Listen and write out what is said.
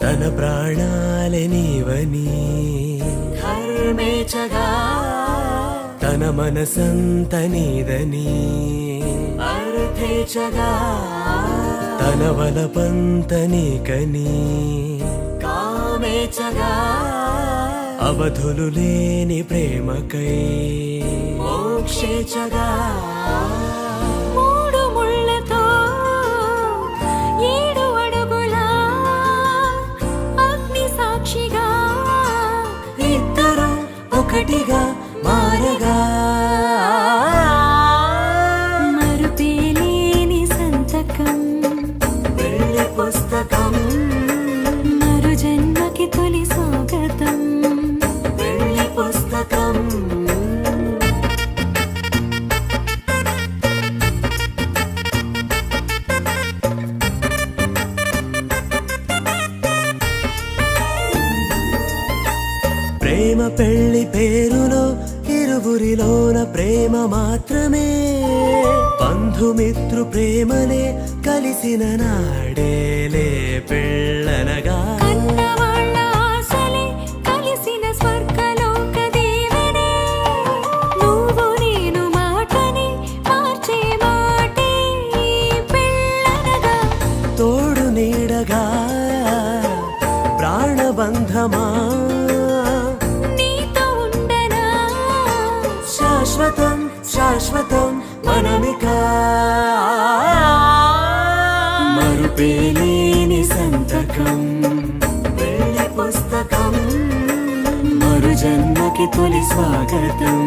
తన ప్రాణాలే నీవని ధర్మేచగా తన మనసంత నీదని అర్థేచగా తన వలపంత నీకని కామేచగా అవధులు లేని ప్రేమకై మోక్షేచగా మూడు ముళ్ళతో 7 అడుగుల అగ్ని సాక్షిగా ఇద్దరు ఒకటిగా మారగా మరుపేలేని సంతకం పెళ్లి పుస్తకం మరు జన్మకి తొలి స్వాగతం పెళ్లి పుస్తకం ప్రేమ పెళ్లి పేరులో ఇరువురిలోన ప్రేమ మాత్రమే బంధుమిత్రు ప్రేమనే కలిసిన నాడేలే పెళ్ళనగా కన్నవాళ్ళ ఆశలే కలిసిన స్వర్గలోక దీవెనే నువ్వు నేను మాటని మార్చే మాటే పెళ్ళనగా తోడు నీడగా ప్రాణబంధమా నీతో ఉండనా శాశ్వతం శాశ్వతం మనమిక మరుపేలేని సంతకం పెళ్లి పుస్తకం మరు జన్మకి తొలి స్వాగతం